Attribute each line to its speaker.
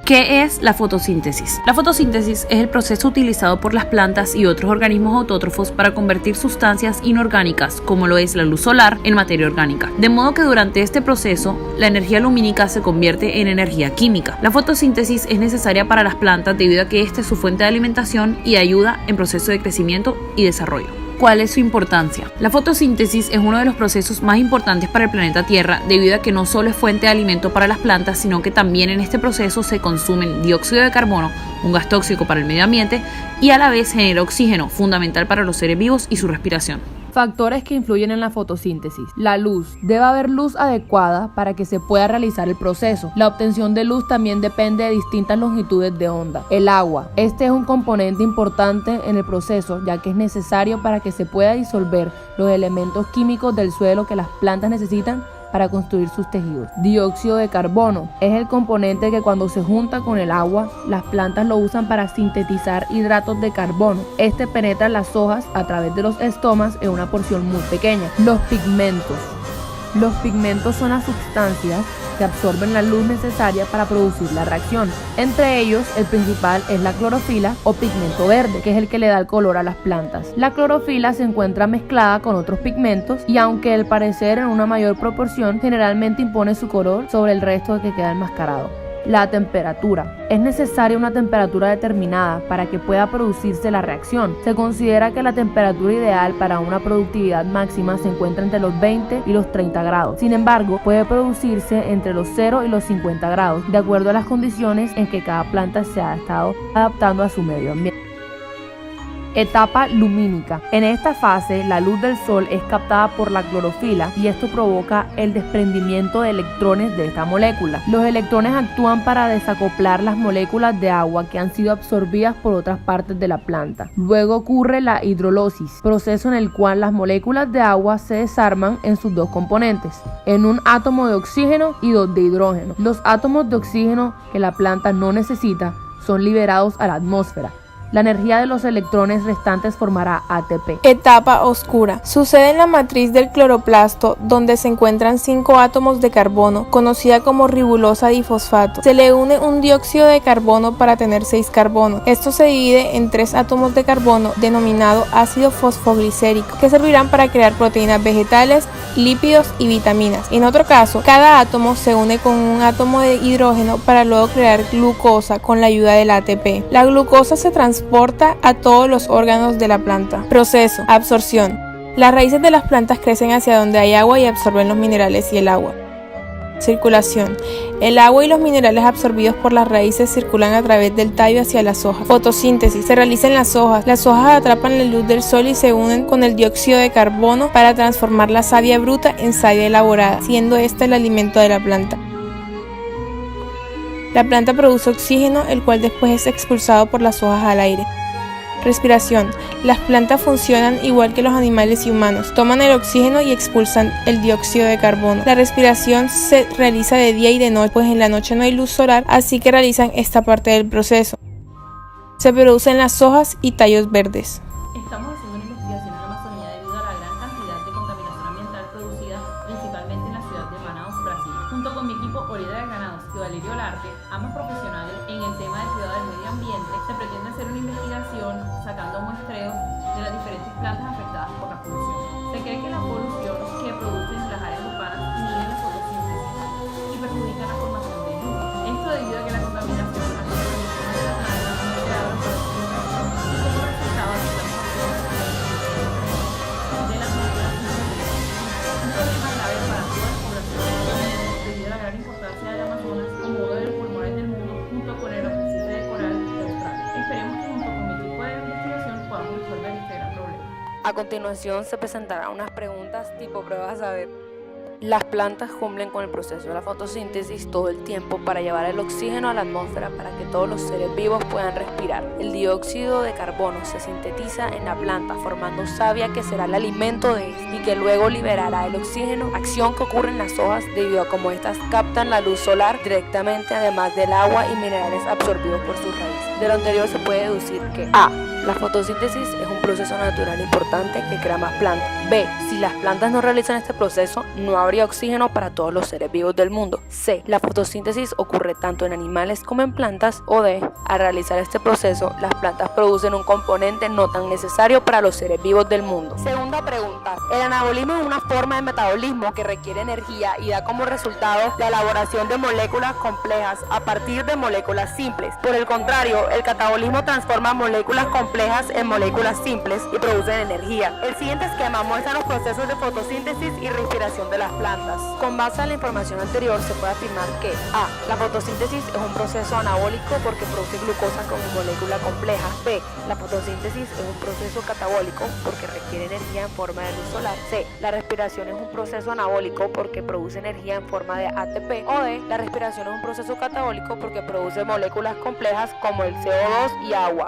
Speaker 1: ¿Qué es la fotosíntesis? La fotosíntesis es el proceso utilizado por las plantas y otros organismos autótrofos para convertir sustancias inorgánicas, como lo es la luz solar, en materia orgánica. De modo que durante este proceso, la energía lumínica se convierte en energía química. La fotosíntesis es necesaria para las plantas debido a que esta es su fuente de alimentación y ayuda en proceso de crecimiento y desarrollo. ¿Cuál es su importancia? La fotosíntesis es uno de los procesos más importantes para el planeta Tierra debido a que no solo es fuente de alimento para las plantas, sino que también en este proceso se consumen dióxido de carbono, un gas tóxico para el medio ambiente, y a la vez genera oxígeno, fundamental para los seres vivos y su respiración.
Speaker 2: Factores que influyen en la fotosíntesis. La luz. Debe haber luz adecuada para que se pueda realizar el proceso. La obtención de luz también depende de distintas longitudes de onda. El agua. Este es un componente importante en el proceso, ya que es necesario para que se pueda disolver los elementos químicos del suelo que las plantas necesitan para construir sus tejidos. Dióxido de carbono es el componente que cuando se junta con el agua, las plantas lo usan para sintetizar hidratos de carbono. Este penetra las hojas a través de los estomas en una porción muy pequeña. Los pigmentos. Los pigmentos son las sustancias que absorben la luz necesaria para producir la reacción. Entre ellos, el principal es la clorofila o pigmento verde, que es el que le da el color a las plantas. La clorofila se encuentra mezclada con otros pigmentos y aunque al parecer en una mayor proporción, generalmente impone su color sobre el resto que queda enmascarado. La temperatura. Es necesaria una temperatura determinada para que pueda producirse la reacción. Se considera que la temperatura ideal para una productividad máxima se encuentra entre los 20 y los 30 grados. Sin embargo, puede producirse entre los 0 y los 50 grados, de acuerdo a las condiciones en que cada planta se ha estado adaptando a su medio ambiente. Etapa lumínica. En esta fase, la luz del sol es captada por la clorofila y esto provoca el desprendimiento de electrones de esta molécula. Los electrones actúan para desacoplar las moléculas de agua que han sido absorbidas por otras partes de la planta. Luego ocurre la hidrólisis, proceso en el cual las moléculas de agua se desarman en sus dos componentes, en un átomo de oxígeno y dos de hidrógeno. Los átomos de oxígeno que la planta no necesita son liberados a la atmósfera. La energía de los electrones restantes formará ATP.
Speaker 3: Etapa oscura. Sucede en la matriz del cloroplasto, donde se encuentran 5 átomos de carbono, conocida como ribosa difosfato. Se le une un dióxido de carbono para tener 6 carbonos. Esto se divide en 3 átomos de carbono, denominado ácido fosfoglicérico, que servirán para crear proteínas vegetales, lípidos y vitaminas. En otro caso, cada átomo se une con un átomo de hidrógeno para luego crear glucosa con la ayuda del ATP. La glucosa se transporta a todos los órganos de la planta. Proceso. Absorción. Las raíces de las plantas crecen hacia donde hay agua y absorben los minerales y el agua. Circulación. El agua y los minerales absorbidos por las raíces circulan a través del tallo hacia las hojas. Fotosíntesis. Se realiza en las hojas. Las hojas atrapan la luz del sol y se unen con el dióxido de carbono para transformar la savia bruta en savia elaborada, siendo este el alimento de la planta. La planta produce oxígeno, el cual después es expulsado por las hojas al aire. Respiración. Las plantas funcionan igual que los animales y humanos. Toman el oxígeno y expulsan el dióxido de carbono. La respiración se realiza de día y de noche, pues en la noche no hay luz solar, así que realizan esta parte del proceso. Se produce en las hojas y tallos verdes.
Speaker 1: Estamos haciendo una investigación en la Amazonía debido a la gran cantidad de contaminación ambiental producida principalmente en la ciudad de Manaus, Brasil. Junto con mi equipo Olida de Granados y Valerio Olarte, ambos profesionales en el tema del cuidado del medio ambiente, se pretende hacer una investigación sacando muestreos de las diferentes plantas afectadas por la polución. Se cree que la polución que producen las áreas urbanas inhibe la fotosíntesis y perjudica la formación de luz. Esto debido a que la contaminación hace que las plantas no se abran para la fotosíntesis y como resultado de la formación de las moléculas sintéticas. Un problema grave para toda la población debido a la gran importancia del Amazonas como uno de los pulmones del mundo junto con el arrecife de coral de Australia. Esperemos que junto con mi equipo de investigación podamos resolver este gran problema.
Speaker 2: A continuación se presentarán unas preguntas tipo pruebas a saber. Las plantas cumplen con el proceso de la fotosíntesis todo el tiempo para llevar el oxígeno a la atmósfera para que todos los seres vivos puedan respirar. El dióxido de carbono se sintetiza en la planta formando savia que será el alimento de esta. y que luego liberará el oxígeno, acción que ocurre en las hojas debido a cómo estas captan la luz solar directamente, además del agua y minerales absorbidos por sus raíces. De lo anterior se puede deducir que A. La fotosíntesis es un proceso natural importante que crea más plantas. B. Si las plantas no realizan este proceso, no habría oxígeno para todos los seres vivos del mundo. C. La fotosíntesis ocurre tanto en animales como en plantas. O D. Al realizar este proceso, las plantas producen un componente no tan necesario para los seres vivos del mundo. Segunda pregunta. El anabolismo es una forma de metabolismo que requiere energía y da como resultado la elaboración de moléculas complejas a partir de moléculas simples. Por el contrario, el catabolismo transforma moléculas complejas en moléculas simples y producen energía. El siguiente esquema muestra los procesos de fotosíntesis y respiración de las plantas. Con base a la información anterior se puede afirmar que A. La fotosíntesis es un proceso anabólico porque produce glucosa como molécula compleja. B. La fotosíntesis es un proceso catabólico porque requiere energía en forma de luz solar. C. La respiración es un proceso anabólico porque produce energía en forma de ATP. O D. La respiración es un proceso catabólico porque produce moléculas complejas como el CO2 y agua.